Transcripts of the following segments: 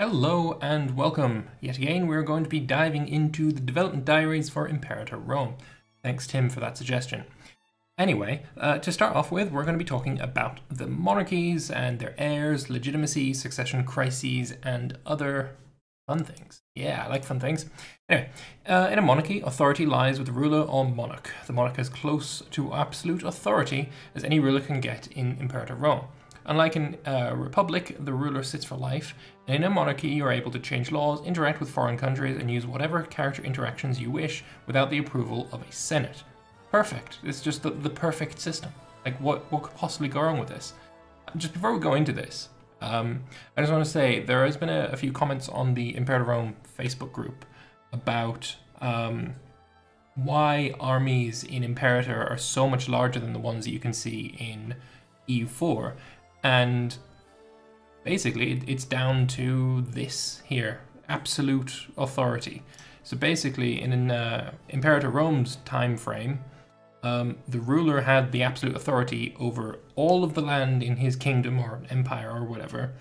Hello and welcome. Yet again, we're going to be diving into the development diaries for Imperator Rome. Thanks, Tim, for that suggestion. Anyway, to start off with, we're going to be talking about the monarchies and their heirs, legitimacy, succession crises, and other fun things. Yeah, I like fun things. Anyway, in a monarchy, authority lies with the ruler or monarch. The monarch is close to absolute authority as any ruler can get in Imperator Rome. Unlike in a republic, the ruler sits for life, and in a monarchy you are able to change laws, interact with foreign countries, and use whatever character interactions you wish without the approval of a senate. Perfect. It's just the perfect system. Like, what could possibly go wrong with this? Just before we go into this, I just want to say there has been a few comments on the Imperator Rome Facebook group about why armies in Imperator are so much larger than the ones that you can see in EU4. And basically, it's down to this here, absolute authority. So basically, in Imperator Rome's time frame, the ruler had the absolute authority over all of the land in his kingdom or empire or whatever.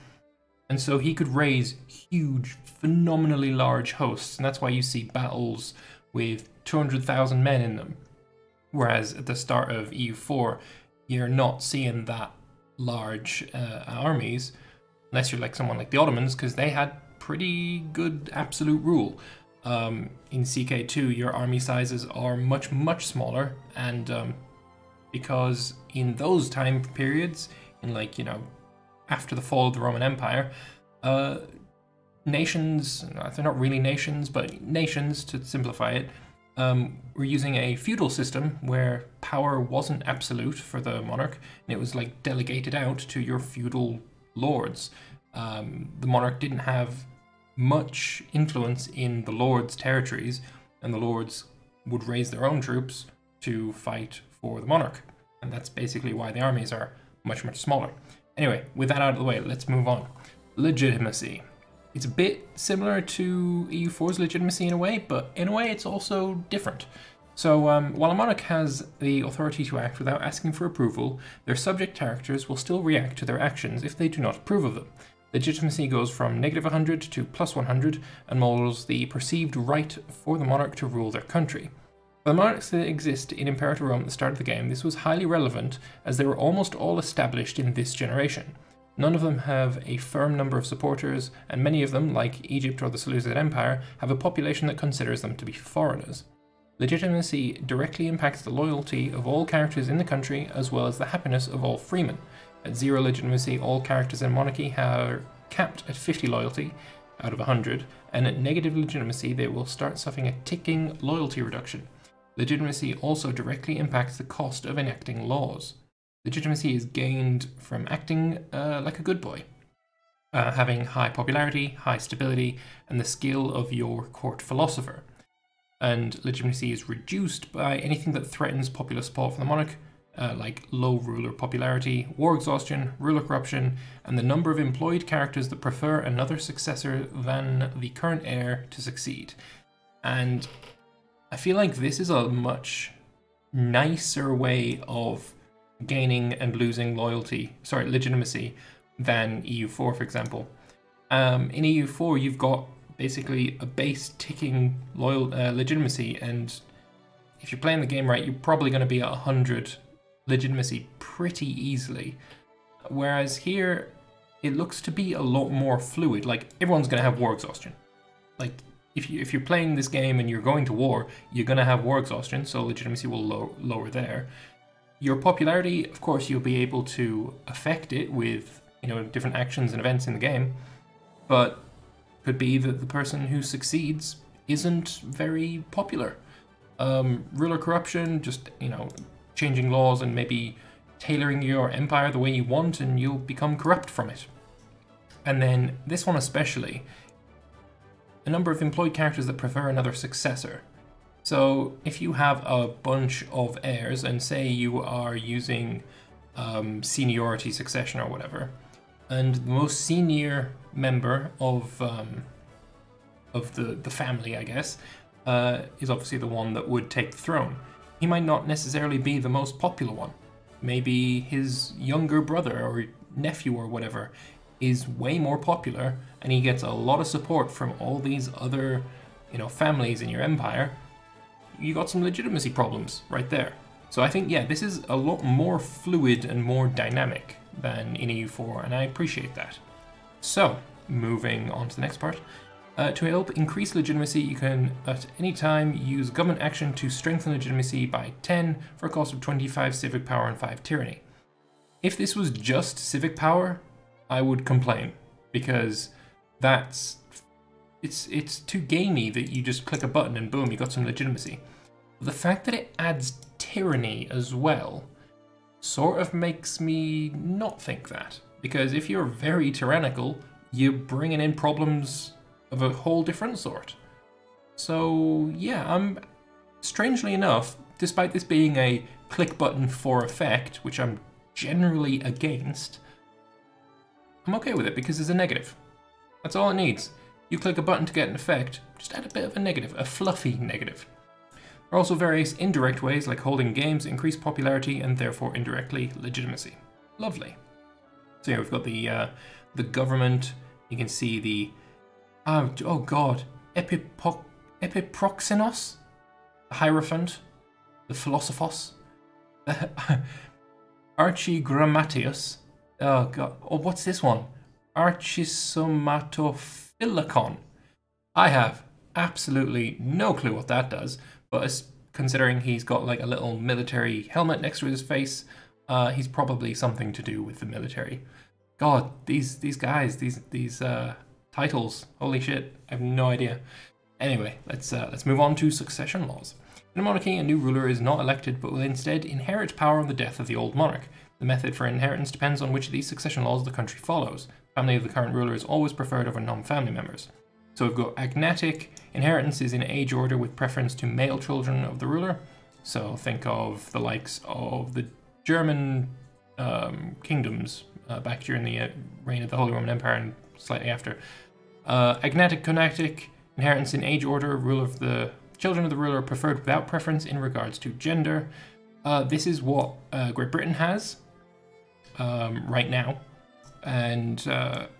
And so he could raise huge, phenomenally large hosts. And that's why you see battles with 200,000 men in them. Whereas at the start of EU4, you're not seeing that large armies, unless you're like someone like the Ottomans, because they had pretty good absolute rule. In CK2, your army sizes are much, much smaller, and because in those time periods, in like, you know, after the fall of the Roman Empire, nations, they're not really nations, but nations, to simplify it, were using a feudal system where power wasn't absolute for the monarch, and it was like delegated out to your feudal lords. The monarch didn't have much influence in the lords' territories, and the lords would raise their own troops to fight for the monarch. And that's basically why the armies are much, much smaller. Anyway, with that out of the way, let's move on. Legitimacy. It's a bit similar to EU4's legitimacy in a way, but in a way it's also different. So while a monarch has the authority to act without asking for approval, their subject characters will still react to their actions if they do not approve of them. Legitimacy goes from -100 to +100 and models the perceived right for the monarch to rule their country. For the monarchs that exist in Imperator Rome at the start of the game, this was highly relevant as they were almost all established in this generation. None of them have a firm number of supporters, and many of them, like Egypt or the Seleucid Empire, have a population that considers them to be foreigners. Legitimacy directly impacts the loyalty of all characters in the country, as well as the happiness of all freemen. At 0 legitimacy, all characters in monarchy are capped at 50 loyalty out of 100, and at negative legitimacy, they will start suffering a ticking loyalty reduction. Legitimacy also directly impacts the cost of enacting laws. Legitimacy is gained from acting like a good boy, having high popularity, high stability, and the skill of your court philosopher. And legitimacy is reduced by anything that threatens popular support for the monarch, like low ruler popularity, war exhaustion, ruler corruption, and the number of employed characters that prefer another successor than the current heir to succeed. And I feel like this is a much nicer way of gaining and losing legitimacy than EU4, for example. In EU4, you've got basically a base ticking legitimacy, and if you're playing the game right, you're probably going to be at 100 legitimacy pretty easily. Whereas here, it looks to be a lot more fluid. Like, everyone's going to have war exhaustion. Like, if you're playing this game and you're going to war, you're going to have war exhaustion, so legitimacy will lower there. Your popularity, of course, you'll be able to affect it with, you know, different actions and events in the game, but it could be that the person who succeeds isn't very popular. Ruler corruption, just, you know, changing laws and maybe tailoring your empire the way you want, and you'll become corrupt from it. And then this one especially, a number of employed characters that prefer another successor. So if you have a bunch of heirs, and say you are using seniority succession or whatever, and the most senior member of the family, I guess, is obviously the one that would take the throne. He might not necessarily be the most popular one. Maybe his younger brother or nephew or whatever is way more popular and he gets a lot of support from all these other, families in your empire, you got some legitimacy problems right there. So I think, yeah, this is a lot more fluid and more dynamic than in EU4, and I appreciate that. So, moving on to the next part. To help increase legitimacy, you can at any time use government action to strengthen legitimacy by 10 for a cost of 25 civic power and 5 tyranny. If this was just civic power, I would complain, because it's too gamey that you just click a button and boom, you got some legitimacy. The fact that it adds tyranny as well sort of makes me not think that, because if you're very tyrannical, you're bringing in problems of a whole different sort. So yeah, strangely enough, despite this being a click button for effect, which I'm generally against, I'm okay with it because there's a negative. That's all it needs. You click a button to get an effect, just add a bit of a negative, a fluffy negative. There are also various indirect ways, like holding games, increase popularity and therefore indirectly legitimacy. Lovely. So here we've got the government. You can see the oh god, Epiproxenos, the Hierophant, the Philosophos, the Archigrammatius. Oh god, oh what's this one? Archisomatophilakon. I have absolutely no clue what that does, but considering he's got like a little military helmet next to his face, he's probably something to do with the military. God, these guys, these titles, holy shit, I have no idea. Anyway, let's move on to succession laws. In a monarchy, a new ruler is not elected, but will instead inherit power on the death of the old monarch. The method for inheritance depends on which of these succession laws the country follows. The family of the current ruler is always preferred over non-family members. So we've got agnatic. Inheritance is in age order with preference to male children of the ruler. So think of the likes of the German kingdoms back during the reign of the Holy Roman Empire and slightly after. Agnatic conatic, inheritance in age order, rule of the children of the ruler preferred without preference in regards to gender. This is what Great Britain has right now, and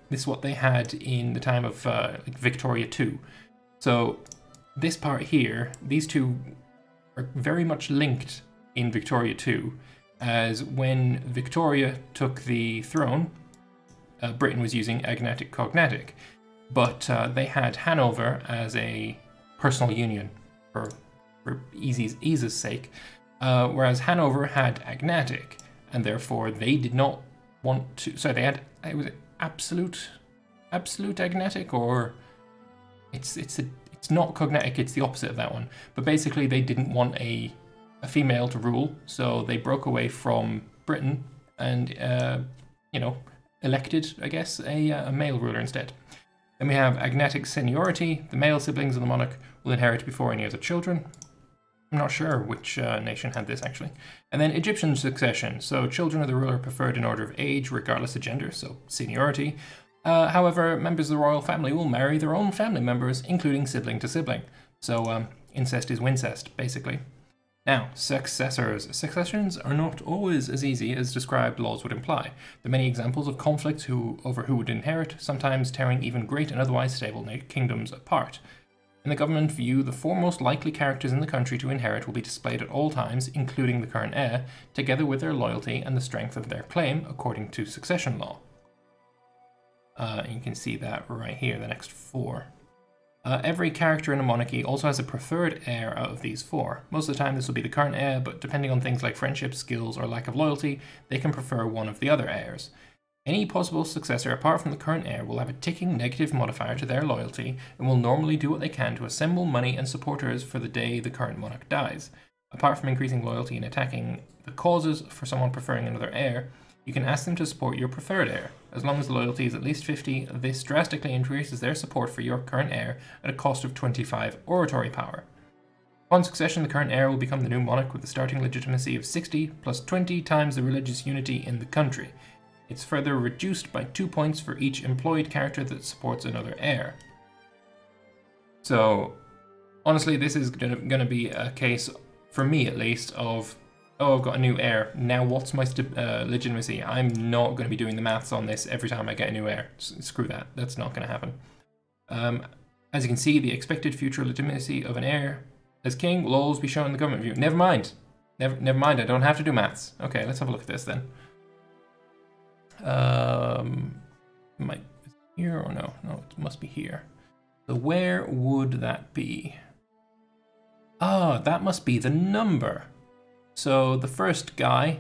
this is what they had in the time of Victoria II. So this part here, these two are very much linked in Victoria II, as when Victoria took the throne, Britain was using agnatic cognatic, but they had Hanover as a personal union for ease's sake, whereas Hanover had agnatic, and therefore they did not want to. So they had, it was absolute agnatic, or it's not cognatic. It's the opposite of that one. But basically, they didn't want a female to rule, so they broke away from Britain and elected, I guess, a male ruler instead. Then we have agnatic seniority. The male siblings of the monarch will inherit before any other children. I'm not sure which nation had this, actually. And then Egyptian succession. So children of the ruler preferred in order of age, regardless of gender, so seniority. However, members of the royal family will marry their own family members, including sibling to sibling. So incest is wincest, basically. Now, successors. Successions are not always as easy as described laws would imply. There are many examples of conflicts over who would inherit, sometimes tearing even great and otherwise stable kingdoms apart. In the government view, the four most likely characters in the country to inherit will be displayed at all times, including the current heir, together with their loyalty and the strength of their claim, according to succession law. You can see that right here, the next four. Every character in a monarchy also has a preferred heir out of these four. Most of the time this will be the current heir, but depending on things like friendship, skills, or lack of loyalty, they can prefer one of the other heirs. Any possible successor apart from the current heir will have a ticking negative modifier to their loyalty and will normally do what they can to assemble money and supporters for the day the current monarch dies. Apart from increasing loyalty and attacking the causes for someone preferring another heir, you can ask them to support your preferred heir. As long as the loyalty is at least 50, this drastically increases their support for your current heir at a cost of 25 oratory power. Upon succession, the current heir will become the new monarch with a starting legitimacy of 60 plus 20 times the religious unity in the country. It's further reduced by 2 points for each employed character that supports another heir. So, honestly, this is going to be a case, for me at least, of Oh, I've got a new heir. Now what's my legitimacy? I'm not going to be doing the maths on this every time I get a new heir. Screw that. That's not going to happen. As you can see, the expected future legitimacy of an heir as king will always be shown in the government view. Never mind. Never mind. I don't have to do maths. Okay, let's have a look at this then. Might here or no? No, it must be here. So where would that be? Ah, that must be the number. So the first guy,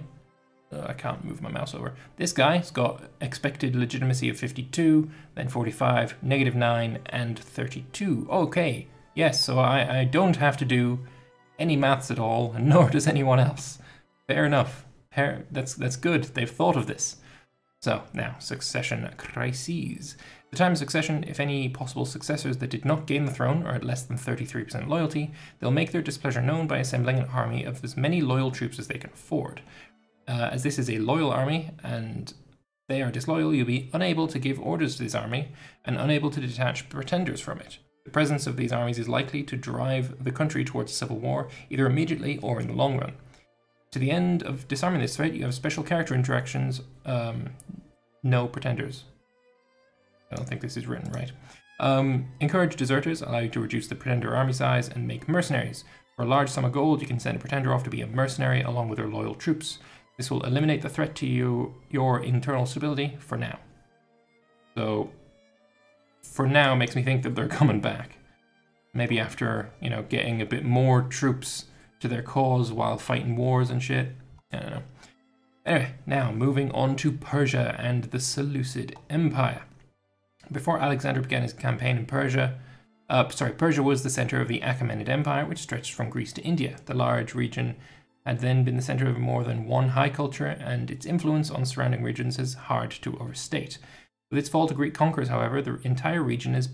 I can't move my mouse over. This guy's got expected legitimacy of 52, then 45, -9, and 32. Okay, yes, so I don't have to do any maths at all, and nor does anyone else. Fair enough. That's good. They've thought of this. So now, succession crises. The time of succession, if any possible successors that did not gain the throne are at less than 33% loyalty, they'll make their displeasure known by assembling an army of as many loyal troops as they can afford. As this is a loyal army and they are disloyal, you'll be unable to give orders to this army and unable to detach pretenders from it. The presence of these armies is likely to drive the country towards a civil war, either immediately or in the long run. To the end of disarming this threat, you have special character interactions, no pretenders. I don't think this is written right. Encourage deserters, allow you to reduce the pretender army size and make mercenaries. For a large sum of gold, you can send a pretender off to be a mercenary along with their loyal troops. This will eliminate the threat to your internal stability for now. So, for now makes me think that they're coming back. Maybe after, you know, getting a bit more troops to their cause while fighting wars and shit. I don't know. Anyway, now moving on to Persia and the Seleucid Empire. Before Alexander began his campaign in Persia, Persia was the center of the Achaemenid Empire, which stretched from Greece to India. The large region had then been the center of more than one high culture, and its influence on surrounding regions is hard to overstate. With its fall to Greek conquerors, however, the entire region has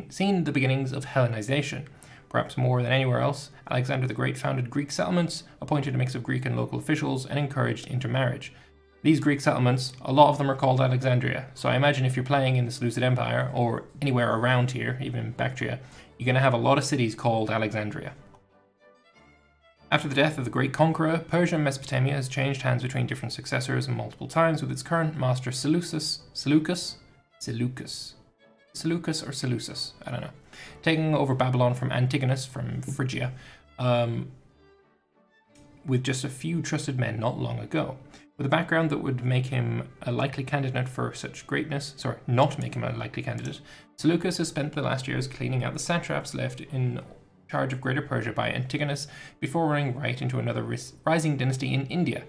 seen the beginnings of Hellenization. Perhaps more than anywhere else, Alexander the Great founded Greek settlements, appointed a mix of Greek and local officials, and encouraged intermarriage. These Greek settlements, a lot of them are called Alexandria, so I imagine if you're playing in the Seleucid Empire, or anywhere around here, even in Bactria, you're going to have a lot of cities called Alexandria. After the death of the great conqueror, Persia and Mesopotamia has changed hands between different successors multiple times, with its current master Seleucus, I don't know, taking over Babylon from Antigonus from Phrygia, with just a few trusted men not long ago. With a background that would make him a likely candidate for such greatness, not make him a likely candidate, Seleucus has spent the last years cleaning out the satraps left in charge of Greater Persia by Antigonus before running right into another rising dynasty in India,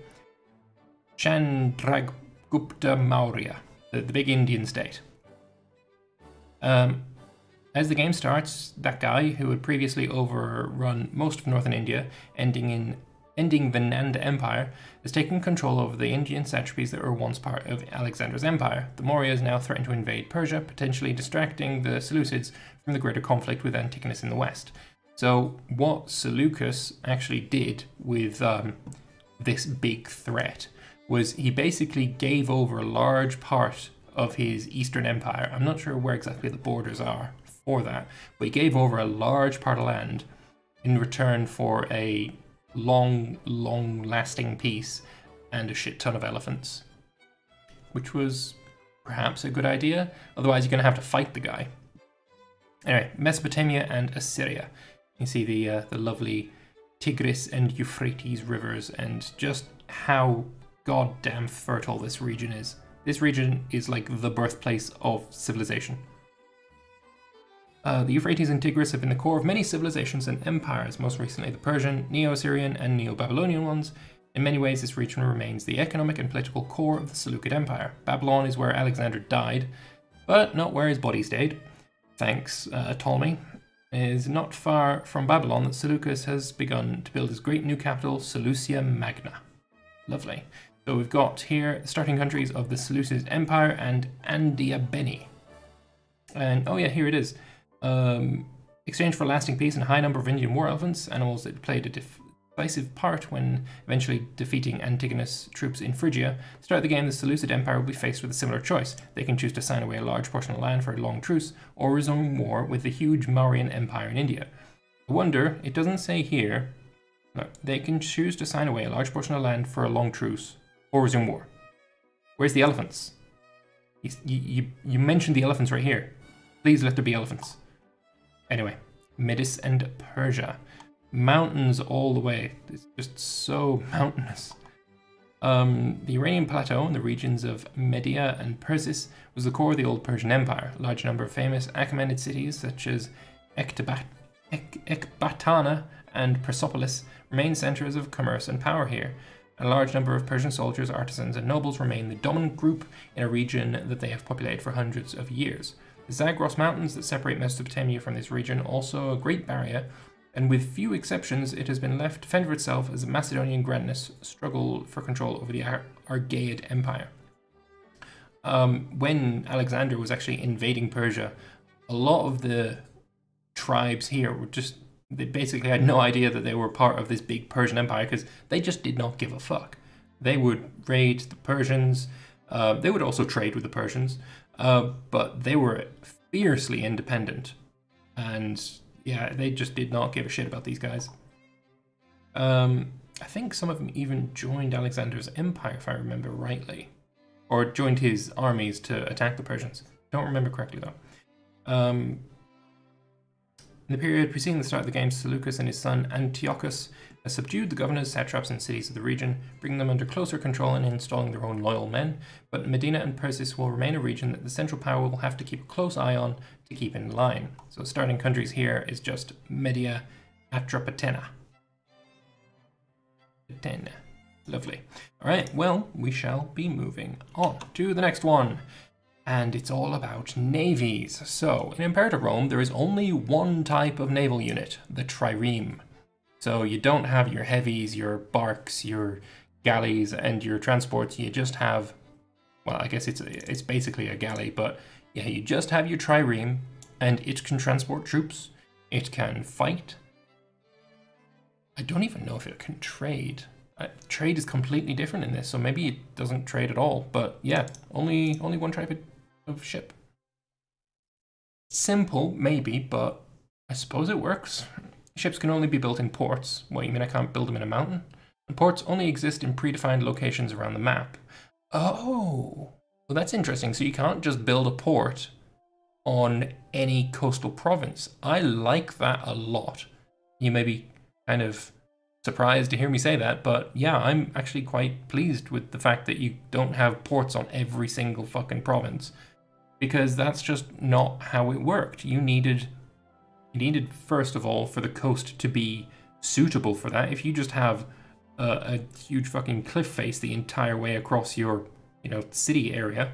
Chandragupta Maurya, the big Indian state. As the game starts, that guy who had previously overrun most of northern India, ending the Nanda Empire, has taken control over the Indian satrapies that were once part of Alexander's empire. The Mauryas now threaten to invade Persia, potentially distracting the Seleucids from the greater conflict with Antigonus in the west. So what Seleucus actually did with this big threat was he basically gave over a large part of his eastern empire. I'm not sure where exactly the borders are for that, but he gave over a large part of land in return for a long-lasting peace and a shit ton of elephants, which was perhaps a good idea. Otherwise, you're going to have to fight the guy. Anyway, Mesopotamia and Assyria. You see the lovely Tigris and Euphrates rivers and just how goddamn fertile this region is. This region is like the birthplace of civilization. The Euphrates and Tigris have been the core of many civilizations and empires, most recently the Persian, Neo-Assyrian, and Neo-Babylonian ones. In many ways, this region remains the economic and political core of the Seleucid Empire. Babylon is where Alexander died, but not where his body stayed. Thanks, Ptolemy. It is not far from Babylon that Seleucus has begun to build his great new capital, Seleucia Magna. Lovely. So we've got here the starting countries of the Seleucid Empire and Andiabeni. And oh yeah, here it is. Exchange for lasting peace and a high number of Indian war elephants, animals that played a decisive part when eventually defeating Antigonus' troops in Phrygia. To start the game, the Seleucid Empire will be faced with a similar choice. They can choose to sign away a large portion of land for a long truce, or resume war with the huge Mauryan Empire in India. I wonder, it doesn't say here, No, they can choose to sign away a large portion of land for a long truce or resume war. Where's the elephants? You mentioned the elephants right here. Please let there be elephants. Anyway, Medes and Persia. Mountains all the way. It's just so mountainous. The Iranian plateau and the regions of Media and Persis was the core of the old Persian Empire. A large number of famous Achaemenid cities such as Ecbatana and Persepolis remain centers of commerce and power here. A large number of Persian soldiers, artisans, and nobles remain the dominant group in a region that they have populated for hundreds of years. The Zagros Mountains that separate Mesopotamia from this region also a great barrier, and with few exceptions, it has been left to fend for itself as the Macedonian grandness struggle for control over the Argead Empire. When Alexander was actually invading Persia, a lot of the tribes here were just, they basically had no idea that they were part of this big Persian Empire because they just did not give a fuck. They would raid the Persians, they would also trade with the Persians, but they were fiercely independent, and yeah, they just did not give a shit about these guys. I think some of them even joined Alexander's empire, if I remember rightly, or joined his armies to attack the Persians. Don't remember correctly though. In the period preceding the start of the game, Seleucus and his son Antiochus has subdued the governors, satraps, and cities of the region, bringing them under closer control and installing their own loyal men. But Medina and Persis will remain a region that the central power will have to keep a close eye on to keep in line. So starting countries here is just Media, Atropatena. Lovely. All right, well, we shall be moving on to the next one. And it's all about navies. So, in Imperator Rome, there is only one type of naval unit, the trireme. So you don't have your heavies, your barks, your galleys, and your transports. You just have, well, I guess it's basically a galley, but yeah, you just have your trireme, and it can transport troops. It can fight. I don't even know if it can trade. Trade is completely different in this, so maybe it doesn't trade at all. But yeah, only one type of ship. Simple, maybe, but I suppose it works. Ships can only be built in ports. What, you mean I can't build them in a mountain? And ports only exist in predefined locations around the map. Oh, well that's interesting. So you can't just build a port on any coastal province. I like that a lot. You may be kind of surprised to hear me say that, but yeah, I'm actually quite pleased with the fact that you don't have ports on every single fucking province, because that's just not how it worked. You needed first of all for the coast to be suitable for that. If you just have a huge fucking cliff face the entire way across your, city area,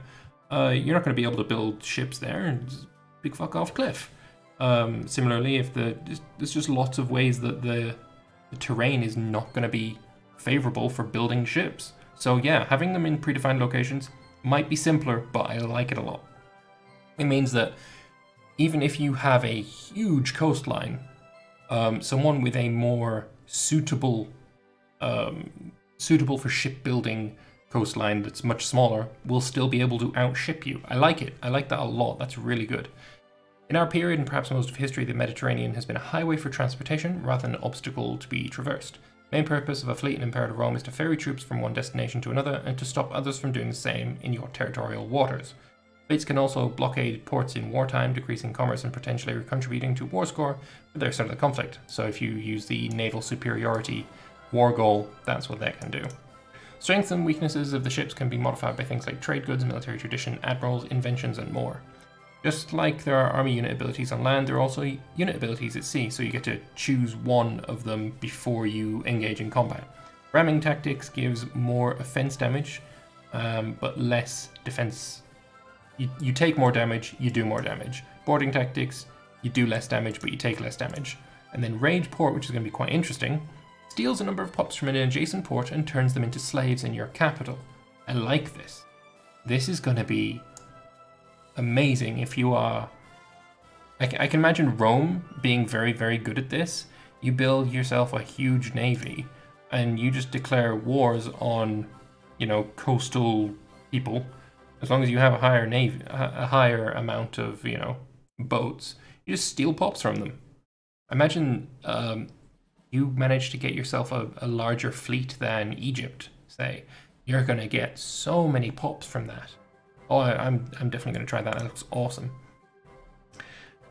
you're not going to be able to build ships there, and just big fuck off cliff. Similarly, if there's just lots of ways that the terrain is not going to be favorable for building ships. So yeah, having them in predefined locations might be simpler, but I like it a lot. It means that even if you have a huge coastline, someone with a more suitable for shipbuilding coastline that's much smaller will still be able to outship you. I like it. I like that a lot. That's really good. In our period, and perhaps most of history, the Mediterranean has been a highway for transportation rather than an obstacle to be traversed. The main purpose of a fleet in Imperator Rome is to ferry troops from one destination to another and to stop others from doing the same in your territorial waters. Fleets can also blockade ports in wartime, decreasing commerce and potentially contributing to war score for their side of the conflict. So if you use the naval superiority war goal, that's what that can do. Strengths and weaknesses of the ships can be modified by things like trade goods, military tradition, admirals, inventions, and more. Just like there are army unit abilities on land, there are also unit abilities at sea, so you get to choose one of them before you engage in combat. Ramming tactics gives more offense damage, but less defense. You take more damage, you do more damage. Boarding tactics, you do less damage, but you take less damage. And then raid port, which is going to be quite interesting, steals a number of pops from an adjacent port and turns them into slaves in your capital. I like this. This is going to be amazing if you are... I can imagine Rome being very, very good at this. You build yourself a huge navy and you just declare wars on, coastal people. As long as you have a higher navy, a higher amount of, boats, you just steal pops from them. Imagine you manage to get yourself a larger fleet than Egypt, say, you're going to get so many pops from that. Oh, I'm definitely going to try that. That looks awesome.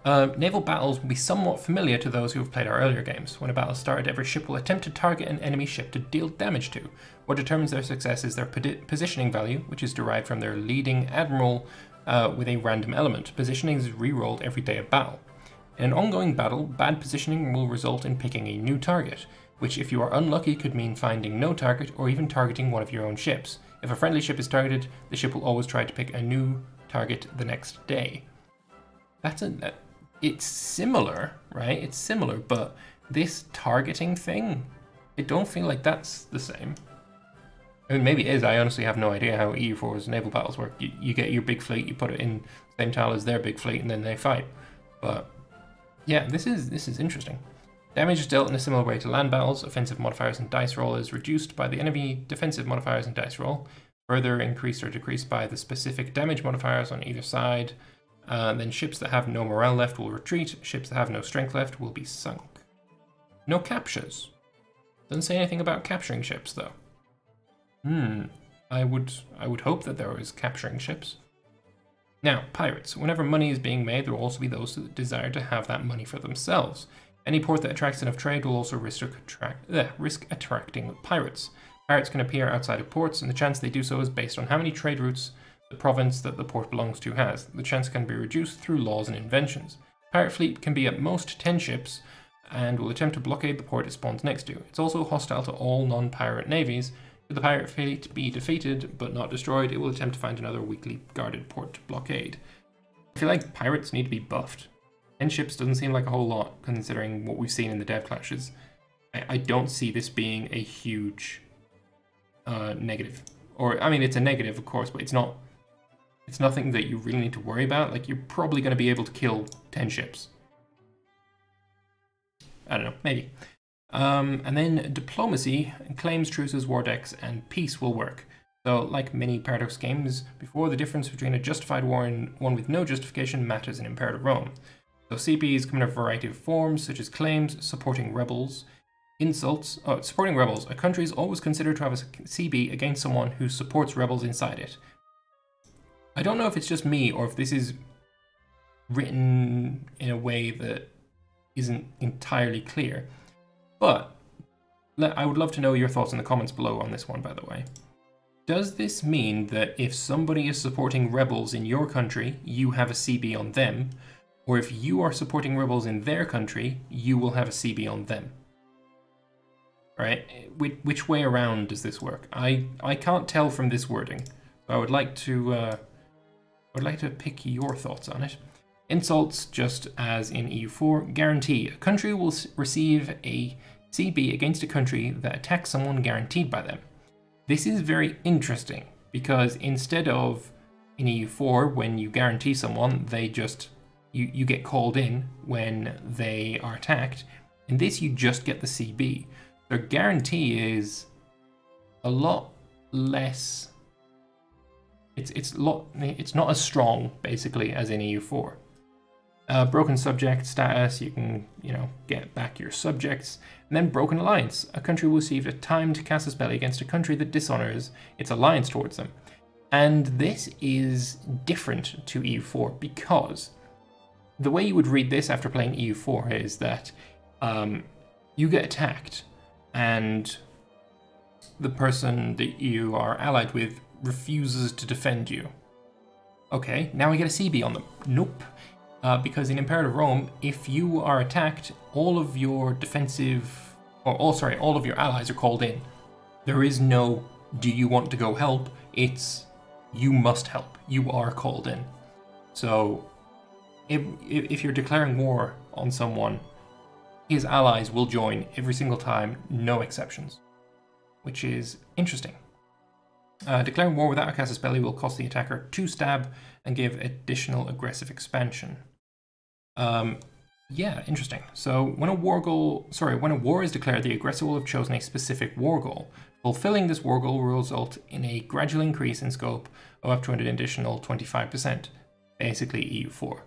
Naval battles will be somewhat familiar to those who have played our earlier games. When a battle started, every ship will attempt to target an enemy ship to deal damage to. What determines their success is their positioning value, which is derived from their leading admiral with a random element. Positioning is re-rolled every day of battle. In an ongoing battle, bad positioning will result in picking a new target, which if you are unlucky could mean finding no target or even targeting one of your own ships. If a friendly ship is targeted, the ship will always try to pick a new target the next day. It's similar, right? It's similar, but this targeting thing, I don't feel like that's the same. I mean, maybe it is. I honestly have no idea how EU4's naval battles work. You get your big fleet, you put it in the same tile as their big fleet, and then they fight. But yeah, this is interesting. Damage is dealt in a similar way to land battles. Offensive modifiers and dice roll is reduced by the enemy defensive modifiers and dice roll. Further increased or decreased by the specific damage modifiers on either side. Then ships that have no morale left will retreat. Ships that have no strength left will be sunk. No captures. Doesn't say anything about capturing ships though. I would hope that there is capturing ships. Now, pirates. Whenever money is being made, there will also be those that desire to have that money for themselves. Any port that attracts enough trade will also risk attracting pirates. Pirates can appear outside of ports, and the chance they do so is based on how many trade routes the province that the port belongs to has. The chance can be reduced through laws and inventions. Pirate fleet can be at most 10 ships, and will attempt to blockade the port it spawns next to. It's also hostile to all non-pirate navies. Should the pirate fleet be defeated but not destroyed, it will attempt to find another weakly guarded port to blockade. I feel like pirates need to be buffed. 10 ships doesn't seem like a whole lot, considering what we've seen in the dev clashes. I don't see this being a huge negative. Or, I mean, it's a negative, of course, but it's nothing that you really need to worry about. Like, you're probably going to be able to kill 10 ships. I don't know, maybe. And then diplomacy, claims, truces, war decks, and peace will work. So, like many Paradox games before, the difference between a justified war and one with no justification matters in Imperator Rome. So CPs come in a variety of forms, such as claims, supporting rebels, insults. Oh, supporting rebels. A country is always considered to have a CB against someone who supports rebels inside it. I don't know if it's just me or if this is written in a way that isn't entirely clear, but I would love to know your thoughts in the comments below on this one, by the way. Does this mean that if somebody is supporting rebels in your country, you have a CB on them, or if you are supporting rebels in their country, you will have a CB on them? Right? Which way around does this work? I can't tell from this wording. So I would like to pick your thoughts on it. Insults, just as in EU4, guarantee. A country will receive a CB against a country that attacks someone guaranteed by them. This is very interesting because instead of in EU4, when you guarantee someone, they just you get called in when they are attacked. In this, you just get the CB. Their guarantee is a lot less. It's not as strong basically as in EU4. Broken subject status, you can get back your subjects. And then broken alliance. A country will receive a timed casus belli against a country that dishonors its alliance towards them. And this is different to EU4 because the way you would read this after playing EU4 is that you get attacked and the person that you are allied with refuses to defend you. Okay, now we get a CB on them. Nope. Because in Imperator Rome, if you are attacked, all of your defensive, all of your allies are called in. There is no, do you want to go help? It's, you must help. You are called in. So, if you're declaring war on someone, his allies will join every single time, no exceptions. Which is interesting. Declaring war without a casus belli will cost the attacker 2 stab and give additional aggressive expansion. Yeah, interesting. So when a war is declared, the aggressor will have chosen a specific war goal. Fulfilling this war goal will result in a gradual increase in scope of up to an additional 25%, basically EU4.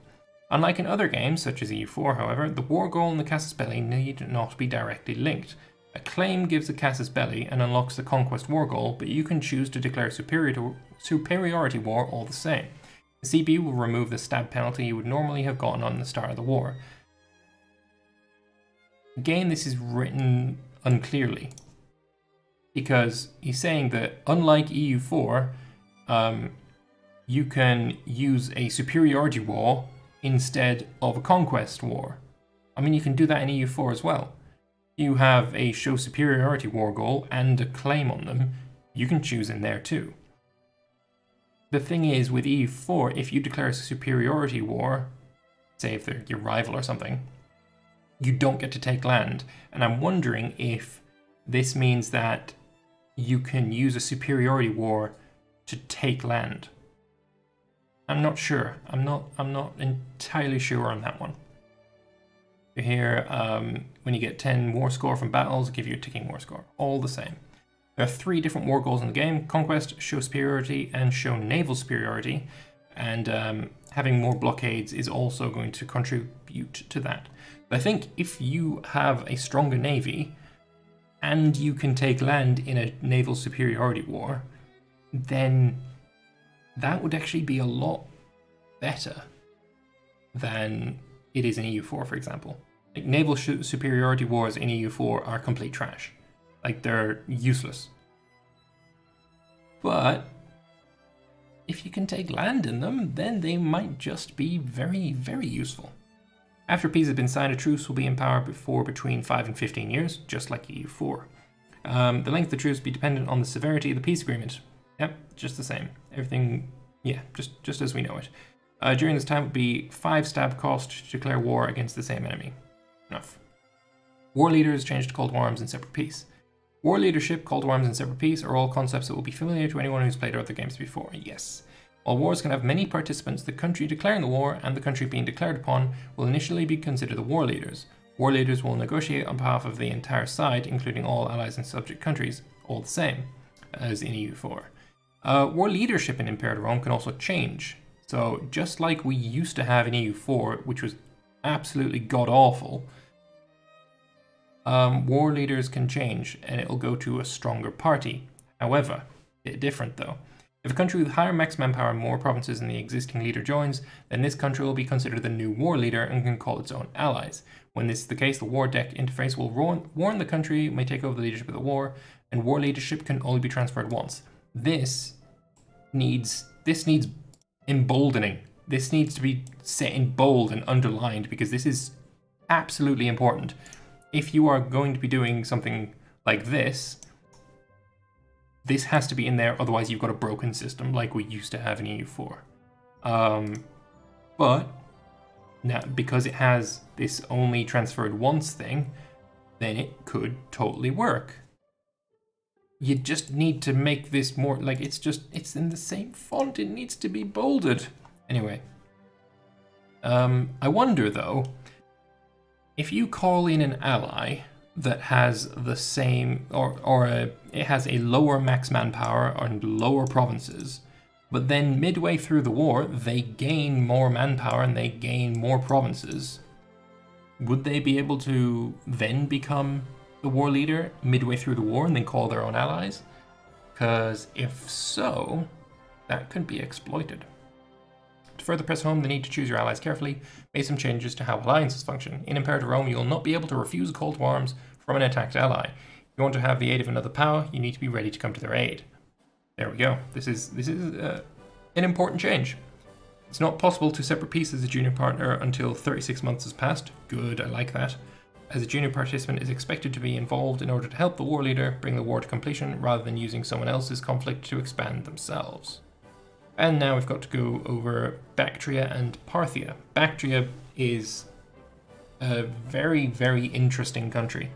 Unlike in other games, such as EU4, however, the war goal and the casus belli need not be directly linked. A claim gives a casus belli and unlocks the conquest war goal, but you can choose to declare superiority war all the same. The CB will remove the stab penalty you would normally have gotten on the start of the war. Again, this is written unclearly, because he's saying that unlike EU4, you can use a superiority war instead of a conquest war. I mean, you can do that in EU4 as well. You have a show superiority war goal and a claim on them. You can choose in there too. The thing is, with EU4, if you declare a superiority war, say if they're your rival or something, you don't get to take land. And I'm wondering if this means that you can use a superiority war to take land. I'm not sure. I'm not entirely sure on that one. Here, when you get 10 war score from battles, give you a ticking war score. All the same. There are 3 different war goals in the game: conquest, show superiority, and show naval superiority. And having more blockades is also going to contribute to that. But I think if you have a stronger navy and you can take land in a naval superiority war, then that would actually be a lot better than it is in EU4, for example. Like, naval superiority wars in EU4 are complete trash. Like, they're useless. But if you can take land in them, then they might just be very, very useful. After peace has been signed, a truce will be in power for between 5 and 15 years, just like EU4. The length of the truce will be dependent on the severity of the peace agreement. Yep, just the same. Everything, yeah, just as we know it. During this time, it will be 5 stab cost to declare war against the same enemy. Enough. War leaders changed to Cold War Arms and Separate Peace. War leadership, Cold War Arms, and Separate Peace are all concepts that will be familiar to anyone who's played other games before, yes. While wars can have many participants, the country declaring the war and the country being declared upon will initially be considered the war leaders. War leaders will negotiate on behalf of the entire side, including all allies and subject countries, all the same as in EU4. War leadership in Imperator Rome can also change. So just like we used to have in EU4, which was absolutely god-awful, war leaders can change and it'll go to a stronger party. However, a bit different though. If a country with higher max manpower and more provinces than the existing leader joins, then this country will be considered the new war leader and can call its own allies. When this is the case, the war deck interface will warn the country may take over the leadership of the war, and war leadership can only be transferred once. This needs emboldening. This needs to be set in bold and underlined, because this is absolutely important. If you are going to be doing something like this, this has to be in there, otherwise you've got a broken system like we used to have in EU4. But now, because it has this only transferred once thing, then it could totally work. You just need to make this more, like, it's in the same font, it needs to be bolded. Anyway. I wonder though, if you call in an ally that has the same, it has a lower max manpower and lower provinces, but then midway through the war they gain more manpower and they gain more provinces, would they be able to then become the war leader midway through the war and then call their own allies? Because if so, that could be exploited. To further press home the need to choose your allies carefully, make some changes to how alliances function. In Imperator Rome, you will not be able to refuse a call to arms from an attacked ally. If you want to have the aid of another power, you need to be ready to come to their aid. There we go. This is an important change. It's not possible to separate peace as a junior partner until 36 months has passed. Good, I like that. As a junior participant is expected to be involved in order to help the war leader bring the war to completion, rather than using someone else's conflict to expand themselves. And now we've got to go over Bactria and Parthia. Bactria is a very, very interesting country.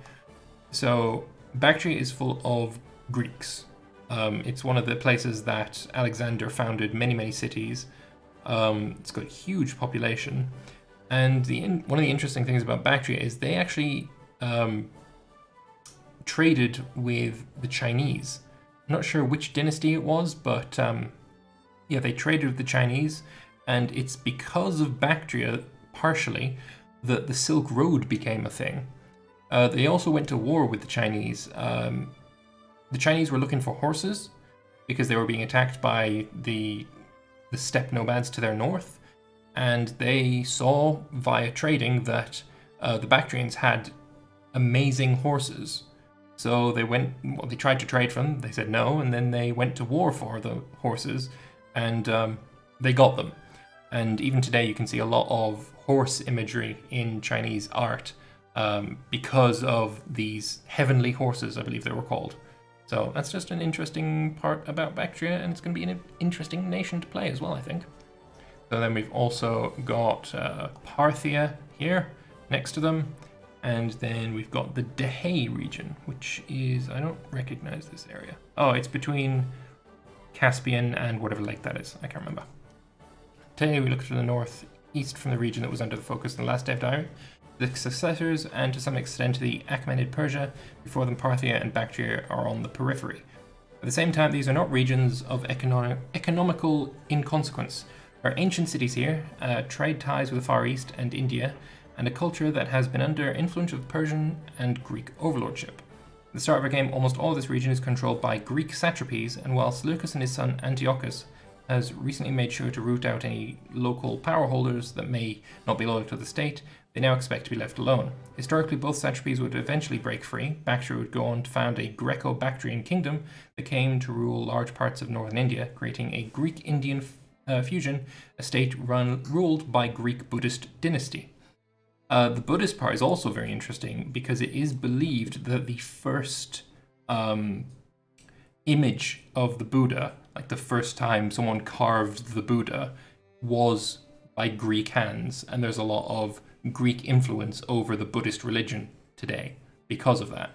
So Bactria is full of Greeks. It's one of the places that Alexander founded many, many cities. It's got a huge population. And one of the interesting things about Bactria is they actually traded with the Chinese. I'm not sure which dynasty it was, but yeah, they traded with the Chinese, and it's because of Bactria, partially that the Silk Road became a thing. They also went to war with the Chinese. The Chinese were looking for horses because they were being attacked by the steppe nomads to their north, and they saw via trading that the Bactrians had amazing horses. So they tried to trade from them, they said no, and then they went to war for the horses, and they got them. And even today you can see a lot of horse imagery in Chinese art because of these heavenly horses, I believe they were called. So that's just an interesting part about Bactria, and it's going to be an interesting nation to play as well, I think. So then we've also got Parthia here next to them, and then we've got the Dehay region, which is, I don't recognize this area. Oh, it's between Caspian and whatever lake that is, I can't remember. Today we look to the northeast from the region that was under the focus in the last Dev Diary, the successors, and to some extent the Achaemenid Persia. Before them, Parthia and Bactria are on the periphery. At the same time, these are not regions of economical inconsequence. There are ancient cities here, trade ties with the Far East and India, and a culture that has been under influence of Persian and Greek overlordship. At the start of our game, almost all of this region is controlled by Greek satrapies, and while Seleucus and his son Antiochus has recently made sure to root out any local power holders that may not be loyal to the state, they now expect to be left alone. Historically, both satrapies would eventually break free. Bactria would go on to found a Greco-Bactrian kingdom that came to rule large parts of northern India, creating a Greek-Indian fusion, a state ruled by Greek Buddhist dynasty. The Buddhist part is also very interesting because it is believed that the first image of the Buddha, like the first time someone carved the Buddha, was by Greek hands, and there's a lot of Greek influence over the Buddhist religion today because of that.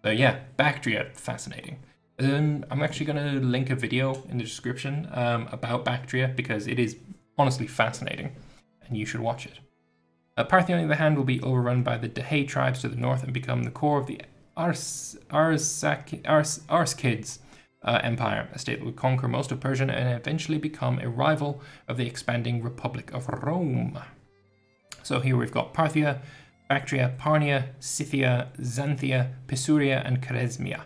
So yeah, Bactria, fascinating. I'm actually going to link a video in the description about Bactria because it is honestly fascinating and you should watch it. Parthia, on the other hand, will be overrun by the Dehay tribes to the north and become the core of the Arsacids Empire, a state that would conquer most of Persia and eventually become a rival of the expanding Republic of Rome. So here we've got Parthia, Bactria, Parnia, Scythia, Xanthia, Pisuria, and Charesmia.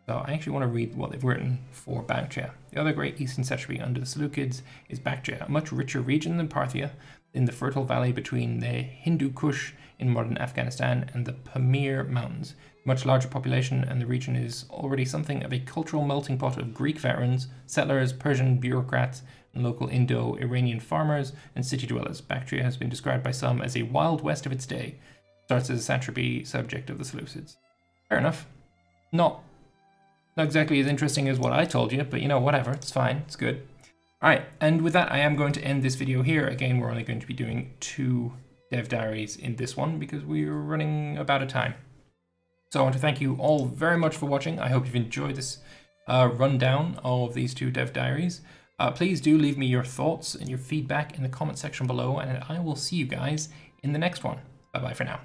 So I actually want to read what they've written for Bactria. The other great eastern satrapy under the Seleucids is Bactria, a much richer region than Parthia, in the fertile valley between the Hindu Kush in modern Afghanistan and the Pamir Mountains. Much larger population, and the region is already something of a cultural melting pot of Greek veterans, settlers, Persian bureaucrats, and local Indo-Iranian farmers and city dwellers. Bactria has been described by some as a wild west of its day. Starts as a satrapy subject of the Seleucids. Fair enough. Not exactly as interesting as what I told you, but you know, whatever, it's fine, it's good. Alright, and with that I am going to end this video here. Again, we're only going to be doing 2 Dev Diaries in this one because we're running about a time. So I want to thank you all very much for watching. I hope you've enjoyed this rundown of these 2 Dev Diaries. Please do leave me your thoughts and your feedback in the comment section below, and I will see you guys in the next one. Bye bye for now.